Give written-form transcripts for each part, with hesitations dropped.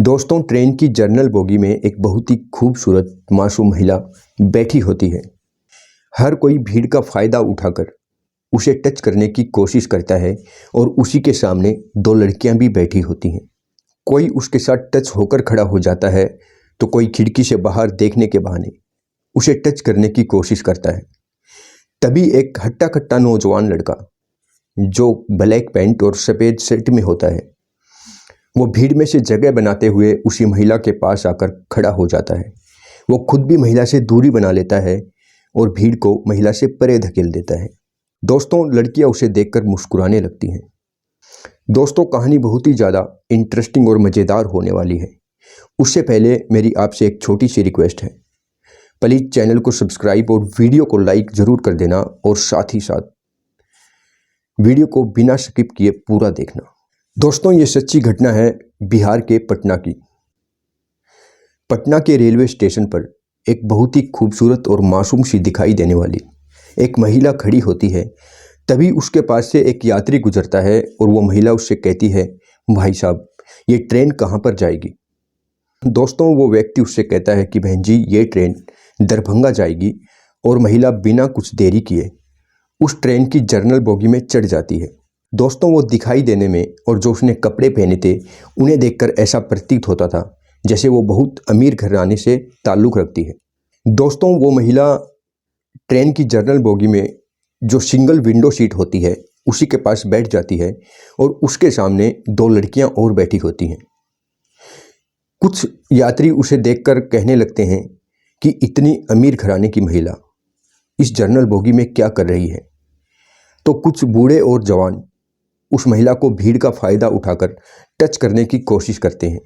दोस्तों, ट्रेन की general bogie में एक बहुत ही खूबसूरत मासूम महिला बैठी होती है। हर कोई भीड़ का फ़ायदा उठाकर उसे टच करने की कोशिश करता है और उसी के सामने दो लड़कियां भी बैठी होती हैं। कोई उसके साथ टच होकर खड़ा हो जाता है तो कोई खिड़की से बाहर देखने के बहाने उसे टच करने की कोशिश करता है। तभी एक हट्टा कट्टा नौजवान लड़का जो ब्लैक पैंट और सफ़ेद शर्ट में होता है, वो भीड़ में से जगह बनाते हुए उसी महिला के पास आकर खड़ा हो जाता है। वो खुद भी महिला से दूरी बना लेता है और भीड़ को महिला से परे धकेल देता है। दोस्तों, लड़कियां उसे देखकर मुस्कुराने लगती हैं। दोस्तों, कहानी बहुत ही ज़्यादा इंटरेस्टिंग और मज़ेदार होने वाली है। उससे पहले मेरी आपसे एक छोटी सी रिक्वेस्ट है, प्लीज़ चैनल को सब्सक्राइब और वीडियो को लाइक ज़रूर कर देना और साथ ही साथ वीडियो को बिना स्किप किए पूरा देखना। दोस्तों, ये सच्ची घटना है बिहार के पटना की। पटना के रेलवे स्टेशन पर एक बहुत ही खूबसूरत और मासूम सी दिखाई देने वाली एक महिला खड़ी होती है। तभी उसके पास से एक यात्री गुजरता है और वो महिला उससे कहती है, भाई साहब, ये ट्रेन कहाँ पर जाएगी। दोस्तों, वो व्यक्ति उससे कहता है कि बहन जी, ये ट्रेन दरभंगा जाएगी। और महिला बिना कुछ देरी किए उस ट्रेन की जनरल बोगी में चढ़ जाती है। दोस्तों, वो दिखाई देने में और जो उसने कपड़े पहने थे उन्हें देखकर ऐसा प्रतीत होता था जैसे वो बहुत अमीर घराने से ताल्लुक़ रखती है। दोस्तों, वो महिला ट्रेन की जनरल बोगी में जो सिंगल विंडो सीट होती है उसी के पास बैठ जाती है और उसके सामने दो लड़कियां और बैठी होती हैं। कुछ यात्री उसे देखकर कहने लगते हैं कि इतनी अमीर घराने की महिला इस जनरल बोगी में क्या कर रही है। तो कुछ बूढ़े और जवान उस महिला को भीड़ का फ़ायदा उठाकर टच करने की कोशिश करते हैं।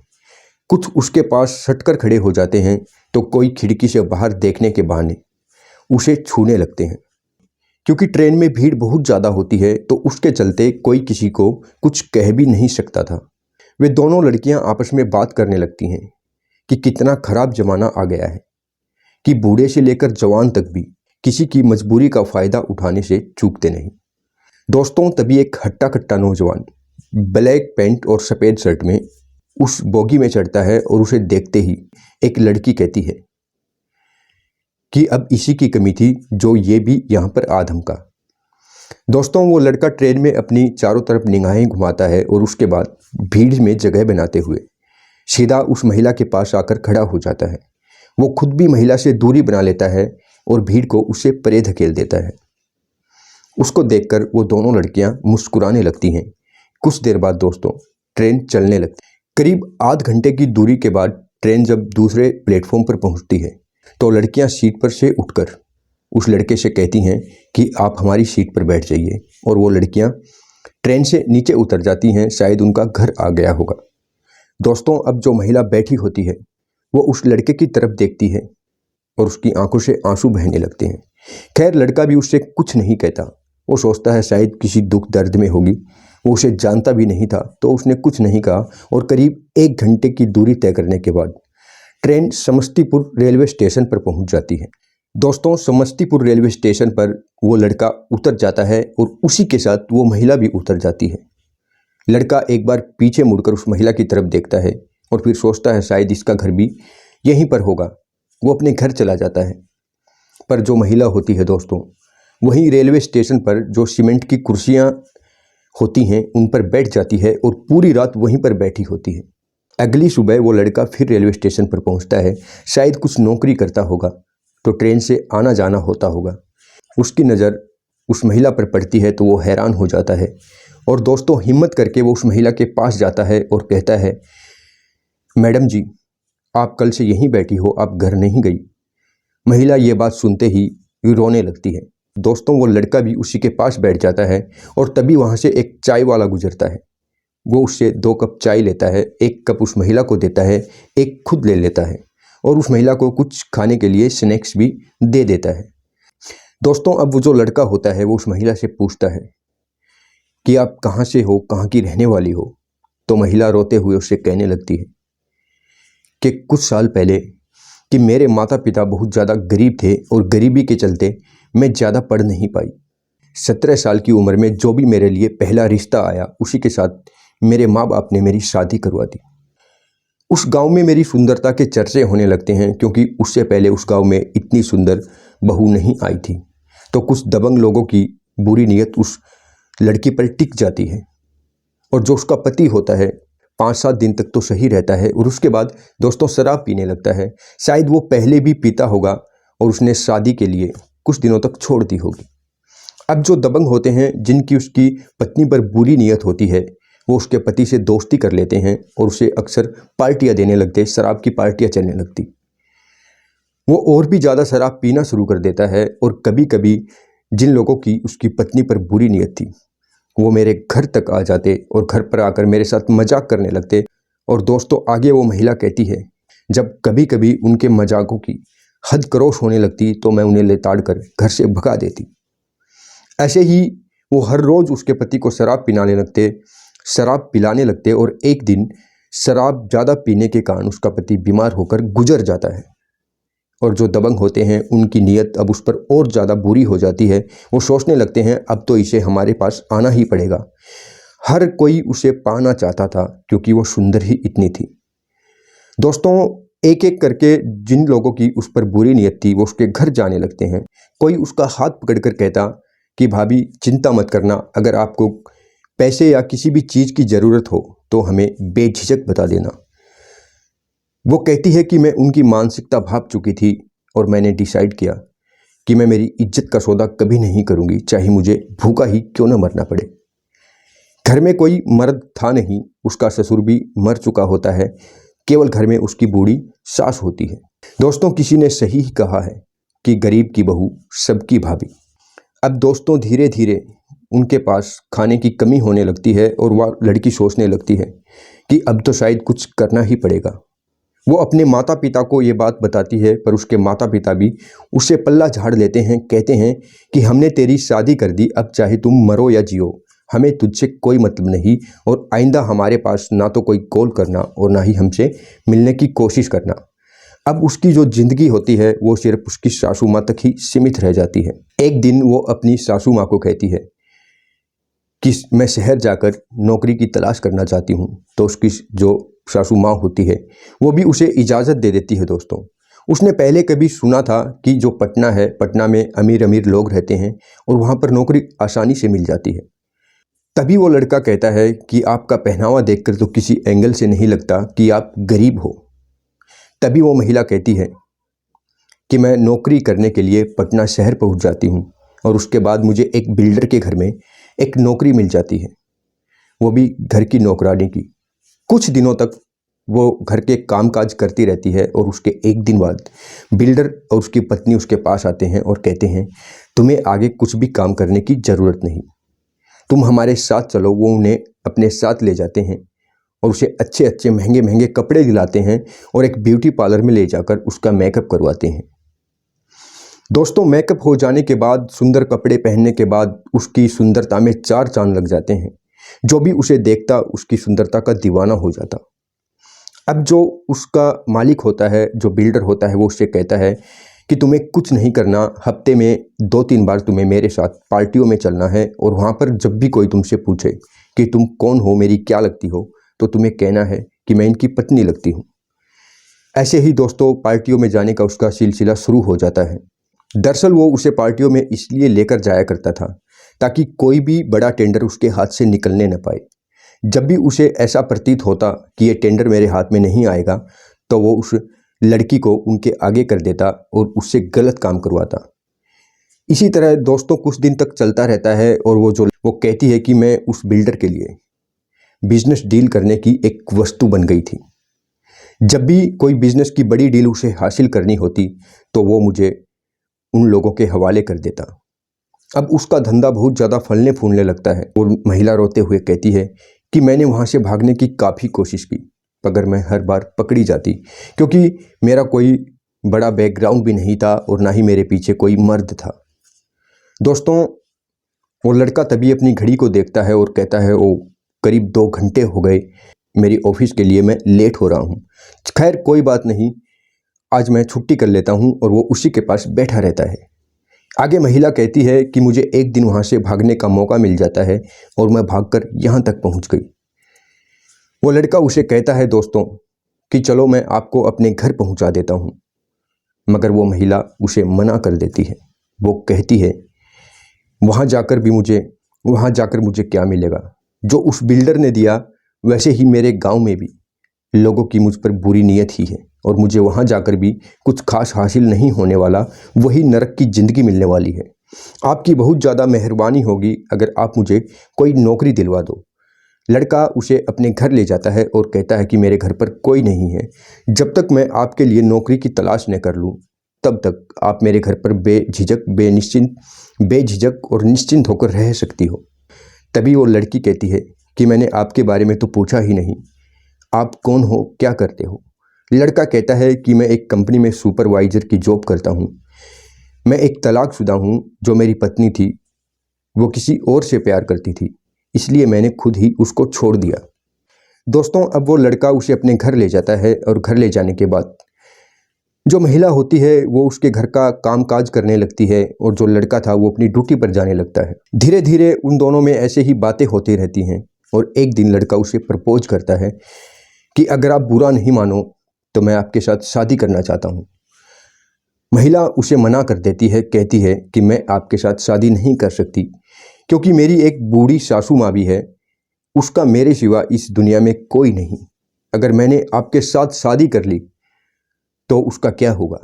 कुछ उसके पास सटकर खड़े हो जाते हैं तो कोई खिड़की से बाहर देखने के बहाने उसे छूने लगते हैं। क्योंकि ट्रेन में भीड़ बहुत ज़्यादा होती है तो उसके चलते कोई किसी को कुछ कह भी नहीं सकता था। वे दोनों लड़कियां आपस में बात करने लगती हैं कि कितना ख़राब ज़माना आ गया है कि बूढ़े से लेकर जवान तक भी किसी की मजबूरी का फ़ायदा उठाने से चूकते नहीं। दोस्तों, तभी एक हट्टा कट्टा नौजवान ब्लैक पैंट और सफ़ेद शर्ट में उस बोगी में चढ़ता है और उसे देखते ही एक लड़की कहती है कि अब इसी की कमी थी जो ये भी यहाँ पर आ धमका। दोस्तों, वो लड़का ट्रेन में अपनी चारों तरफ निगाहें घुमाता है और उसके बाद भीड़ में जगह बनाते हुए सीधा उस महिला के पास आकर खड़ा हो जाता है। वो खुद भी महिला से दूरी बना लेता है और भीड़ को उससे परे धकेल देता है। उसको देखकर वो दोनों लड़कियां मुस्कुराने लगती हैं। कुछ देर बाद दोस्तों, ट्रेन चलने लगती है। करीब आध घंटे की दूरी के बाद ट्रेन जब दूसरे प्लेटफॉर्म पर पहुंचती है तो लड़कियां सीट पर से उठकर उस लड़के से कहती हैं कि आप हमारी सीट पर बैठ जाइए। और वो लड़कियां ट्रेन से नीचे उतर जाती हैं, शायद उनका घर आ गया होगा। दोस्तों, अब जो महिला बैठी होती है वो उस लड़के की तरफ देखती है और उसकी आंखों से आंसू बहने लगते हैं। खैर, लड़का भी उससे कुछ नहीं कहता। वो सोचता है शायद किसी दुख दर्द में होगी। वो उसे जानता भी नहीं था तो उसने कुछ नहीं कहा। और करीब 1 घंटे की दूरी तय करने के बाद ट्रेन समस्तीपुर रेलवे स्टेशन पर पहुंच जाती है। दोस्तों, समस्तीपुर रेलवे स्टेशन पर वो लड़का उतर जाता है और उसी के साथ वो महिला भी उतर जाती है। लड़का एक बार पीछे मुड़कर उस महिला की तरफ देखता है और फिर सोचता है शायद इसका घर भी यहीं पर होगा। वो अपने घर चला जाता है। पर जो महिला होती है दोस्तों, वहीं रेलवे स्टेशन पर जो सीमेंट की कुर्सियां होती हैं उन पर बैठ जाती है और पूरी रात वहीं पर बैठी होती है। अगली सुबह वो लड़का फिर रेलवे स्टेशन पर पहुंचता है। शायद कुछ नौकरी करता होगा तो ट्रेन से आना जाना होता होगा। उसकी नज़र उस महिला पर पड़ती है तो वो हैरान हो जाता है। और दोस्तों, हिम्मत करके वो उस महिला के पास जाता है और कहता है, मैडम जी, आप कल से यहीं बैठी हो, आप घर नहीं गई। महिला ये बात सुनते ही रोने लगती है। दोस्तों, वो लड़का भी उसी के पास बैठ जाता है और तभी वहाँ से एक चाय वाला गुजरता है। वो उससे 2 कप चाय लेता है, 1 कप उस महिला को देता है, 1 खुद ले लेता है और उस महिला को कुछ खाने के लिए स्नैक्स भी दे देता है। दोस्तों, अब वो जो लड़का होता है वो उस महिला से पूछता है कि आप कहाँ से हो, कहाँ की रहने वाली हो। तो महिला रोते हुए उससे कहने लगती है कि कुछ साल पहले कि मेरे माता पिता बहुत ज़्यादा गरीब थे और गरीबी के चलते मैं ज़्यादा पढ़ नहीं पाई। 17 साल की उम्र में जो भी मेरे लिए पहला रिश्ता आया उसी के साथ मेरे माँ बाप ने मेरी शादी करवा दी। उस गांव में मेरी सुंदरता के चर्चे होने लगते हैं, क्योंकि उससे पहले उस गांव में इतनी सुंदर बहू नहीं आई थी। तो कुछ दबंग लोगों की बुरी नीयत उस लड़की पर टिक जाती है, और जो उसका पति होता है 5-7 दिन तक तो सही रहता है, और उसके बाद दोस्तों शराब पीने लगता है। शायद वो पहले भी पीता होगा और उसने शादी के लिए कुछ दिनों तक छोड़ दी होगी। अब जो दबंग होते हैं, जिनकी उसकी पत्नी पर बुरी नीयत होती है, वो उसके पति से दोस्ती कर लेते हैं और उसे अक्सर पार्टियां देने लगते, शराब की पार्टियां चलने लगती। वो और भी ज़्यादा शराब पीना शुरू कर देता है, और कभी कभी जिन लोगों की उसकी पत्नी पर बुरी नीयत थी वो मेरे घर तक आ जाते और घर पर आकर मेरे साथ मजाक करने लगते। और दोस्तों आगे वो महिला कहती है, जब कभी कभी उनके मजाकों की हद क्रॉस होने लगती तो मैं उन्हें लेताड़ कर घर से भगा देती। ऐसे ही वो हर रोज़ उसके पति को शराब पिलाने लगते, और एक दिन शराब ज़्यादा पीने के कारण उसका पति बीमार होकर गुजर जाता है। और जो दबंग होते हैं उनकी नीयत अब उस पर और ज़्यादा बुरी हो जाती है। वो सोचने लगते हैं अब तो इसे हमारे पास आना ही पड़ेगा। हर कोई उसे पाना चाहता था, क्योंकि वो सुंदर ही इतनी थी। दोस्तों एक एक करके जिन लोगों की उस पर बुरी नीयत थी वो उसके घर जाने लगते हैं। कोई उसका हाथ पकड़कर कहता कि भाभी चिंता मत करना, अगर आपको पैसे या किसी भी चीज़ की ज़रूरत हो तो हमें बेझिझक बता देना। वो कहती है कि मैं उनकी मानसिकता भाप चुकी थी और मैंने डिसाइड किया कि मैं मेरी इज्जत का सौदा कभी नहीं करूंगी, चाहे मुझे भूखा ही क्यों न मरना पड़े। घर में कोई मर्द था नहीं, उसका ससुर भी मर चुका होता है, केवल घर में उसकी बूढ़ी सास होती है। दोस्तों किसी ने सही ही कहा है कि गरीब की बहू सबकी भाभी। अब दोस्तों धीरे धीरे उनके पास खाने की कमी होने लगती है, और वह लड़की सोचने लगती है कि अब तो शायद कुछ करना ही पड़ेगा। वो अपने माता पिता को ये बात बताती है, पर उसके माता पिता भी उससे पल्ला झाड़ लेते हैं। कहते हैं कि हमने तेरी शादी कर दी, अब चाहे तुम मरो या जियो, हमें तुझसे कोई मतलब नहीं, और आइंदा हमारे पास ना तो कोई कॉल करना और ना ही हमसे मिलने की कोशिश करना। अब उसकी जो ज़िंदगी होती है वो सिर्फ उसकी सासू माँ तक ही सीमित रह जाती है। एक दिन वो अपनी सासू माँ को कहती है कि मैं शहर जाकर नौकरी की तलाश करना चाहती हूँ, तो उसकी जो सासू माँ होती है वो भी उसे इजाज़त दे देती है। दोस्तों उसने पहले कभी सुना था कि जो पटना है, पटना में अमीर अमीर लोग रहते हैं और वहाँ पर नौकरी आसानी से मिल जाती है। तभी वो लड़का कहता है कि आपका पहनावा देखकर तो किसी एंगल से नहीं लगता कि आप गरीब हो। तभी वो महिला कहती है कि मैं नौकरी करने के लिए पटना शहर पहुँच जाती हूँ, और उसके बाद मुझे एक बिल्डर के घर में एक नौकरी मिल जाती है, वो भी घर की नौकरानी की। कुछ दिनों तक वो घर के कामकाज करती रहती है, और उसके एक दिन बाद बिल्डर और उसकी पत्नी उसके पास आते हैं और कहते हैं तुम्हें आगे कुछ भी काम करने की ज़रूरत नहीं, तुम हमारे साथ चलो। वो उन्हें अपने साथ ले जाते हैं और उसे अच्छे अच्छे महंगे महंगे कपड़े दिलाते हैं, और एक ब्यूटी पार्लर में ले जाकर उसका मेकअप करवाते हैं। दोस्तों मेकअप हो जाने के बाद, सुंदर कपड़े पहनने के बाद उसकी सुंदरता में 4 चांद लग जाते हैं। जो भी उसे देखता उसकी सुंदरता का दीवाना हो जाता। अब जो उसका मालिक होता है, जो बिल्डर होता है, वो उससे कहता है कि तुम्हें कुछ नहीं करना, हफ्ते में 2-3 बार तुम्हें मेरे साथ पार्टियों में चलना है, और वहाँ पर जब भी कोई तुमसे पूछे कि तुम कौन हो, मेरी क्या लगती हो, तो तुम्हें कहना है कि मैं इनकी पत्नी लगती हूँ। ऐसे ही दोस्तों पार्टियों में जाने का उसका सिलसिला शुरू हो जाता है। दरअसल वो उसे पार्टियों में इसलिए लेकर जाया करता था ताकि कोई भी बड़ा टेंडर उसके हाथ से निकलने न पाए। जब भी उसे ऐसा प्रतीत होता कि ये टेंडर मेरे हाथ में नहीं आएगा, तो वो उस लड़की को उनके आगे कर देता और उससे गलत काम करवाता। इसी तरह दोस्तों कुछ दिन तक चलता रहता है, और वो कहती है कि मैं उस बिल्डर के लिए बिजनेस डील करने की एक वस्तु बन गई थी। जब भी कोई बिजनेस की बड़ी डील उसे हासिल करनी होती तो वो मुझे उन लोगों के हवाले कर देता। अब उसका धंधा बहुत ज़्यादा फलने फूलने लगता है। और महिला रोते हुए कहती है कि मैंने वहाँ से भागने की काफ़ी कोशिश की, मगर मैं हर बार पकड़ी जाती, क्योंकि मेरा कोई बड़ा बैकग्राउंड भी नहीं था और ना ही मेरे पीछे कोई मर्द था। दोस्तों वो लड़का तभी अपनी घड़ी को देखता है और कहता है ओ करीब 2 घंटे हो गए मेरी ऑफिस के लिए, मैं लेट हो रहा हूँ। खैर कोई बात नहीं, आज मैं छुट्टी कर लेता हूँ। और वो उसी के पास बैठा रहता है। आगे महिला कहती है कि मुझे एक दिन वहाँ से भागने का मौका मिल जाता है, और मैं भागकर यहाँ तक पहुँच गई। वो लड़का उसे कहता है दोस्तों कि चलो मैं आपको अपने घर पहुंचा देता हूं, मगर वो महिला उसे मना कर देती है। वो कहती है वहाँ जाकर मुझे क्या मिलेगा? जो उस बिल्डर ने दिया वैसे ही मेरे गांव में भी लोगों की मुझ पर बुरी नीयत ही है, और मुझे वहाँ जाकर भी कुछ खास हासिल नहीं होने वाला, वही नरक की ज़िंदगी मिलने वाली है। आपकी बहुत ज़्यादा मेहरबानी होगी अगर आप मुझे कोई नौकरी दिलवा दो। लड़का उसे अपने घर ले जाता है और कहता है कि मेरे घर पर कोई नहीं है, जब तक मैं आपके लिए नौकरी की तलाश न कर लूँ तब तक आप मेरे घर पर बेझिझक और निश्चिंत होकर रह सकती हो। तभी वो लड़की कहती है कि मैंने आपके बारे में तो पूछा ही नहीं, आप कौन हो, क्या करते हो? लड़का कहता है कि मैं एक कंपनी में सुपरवाइज़र की जॉब करता हूँ। मैं एक तलाकशुदा हूँ। जो मेरी पत्नी थी वो किसी और से प्यार करती थी, इसलिए मैंने खुद ही उसको छोड़ दिया। दोस्तों, अब वो लड़का उसे अपने घर ले जाता है और घर ले जाने के बाद जो महिला होती है वो उसके घर का कामकाज करने लगती है, और जो लड़का था वो अपनी ड्यूटी पर जाने लगता है। धीरे धीरे उन दोनों में ऐसे ही बातें होती रहती हैं, और एक दिन लड़का उसे प्रपोज करता है कि अगर आप बुरा नहीं मानो तो मैं आपके साथ शादी करना चाहता हूँ। महिला उसे मना कर देती है, कहती है कि मैं आपके साथ शादी नहीं कर सकती, क्योंकि मेरी एक बूढ़ी सासू माँ भी है, उसका मेरे सिवा इस दुनिया में कोई नहीं। अगर मैंने आपके साथ शादी कर ली तो उसका क्या होगा?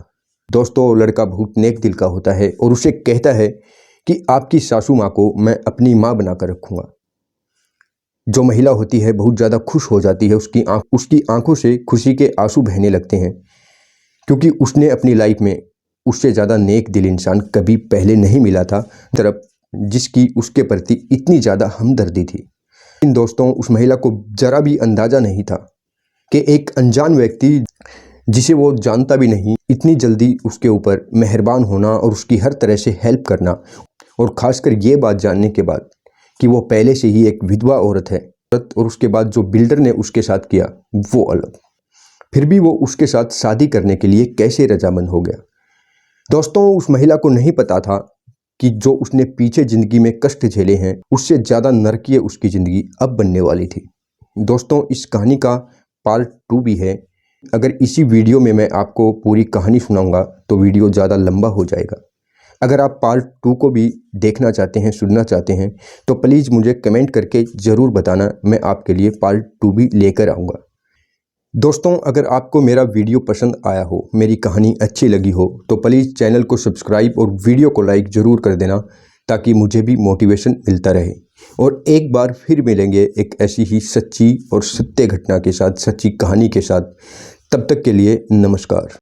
दोस्तों, लड़का बहुत नेक दिल का होता है और उसे कहता है कि आपकी सासू माँ को मैं अपनी माँ बनाकर रखूँगा। जो महिला होती है बहुत ज़्यादा खुश हो जाती है, उसकी आंखों से खुशी के आंसू बहने लगते हैं, क्योंकि उसने अपनी लाइफ में उससे ज़्यादा नेक दिल इंसान कभी पहले नहीं मिला था, तरफ जिसकी उसके प्रति इतनी ज़्यादा हमदर्दी थी। इन दोस्तों, उस महिला को ज़रा भी अंदाज़ा नहीं था कि एक अनजान व्यक्ति जिसे वो जानता भी नहीं, इतनी जल्दी उसके ऊपर मेहरबान होना और उसकी हर तरह से हेल्प करना, और ख़ासकर ये बात जानने के बाद कि वो पहले से ही एक विधवा औरत है, और उसके बाद जो बिल्डर ने उसके साथ किया वो अलग, फिर भी वो उसके साथ शादी करने के लिए कैसे रजामंद हो गया। दोस्तों, उस महिला को नहीं पता था कि जो उसने पीछे ज़िंदगी में कष्ट झेले हैं उससे ज़्यादा नरकीय उसकी ज़िंदगी अब बनने वाली थी। दोस्तों, इस कहानी का पार्ट 2 भी है। अगर इसी वीडियो में मैं आपको पूरी कहानी सुनाऊंगा तो वीडियो ज़्यादा लंबा हो जाएगा। अगर आप पार्ट 2 को भी देखना चाहते हैं, सुनना चाहते हैं, तो प्लीज़ मुझे कमेंट करके ज़रूर बताना, मैं आपके लिए पार्ट 2 भी लेकर आऊँगा। दोस्तों, अगर आपको मेरा वीडियो पसंद आया हो, मेरी कहानी अच्छी लगी हो, तो प्लीज़ चैनल को सब्सक्राइब और वीडियो को लाइक ज़रूर कर देना, ताकि मुझे भी मोटिवेशन मिलता रहे। और एक बार फिर मिलेंगे एक ऐसी ही सच्ची और सत्य घटना के साथ, सच्ची कहानी के साथ। तब तक के लिए नमस्कार।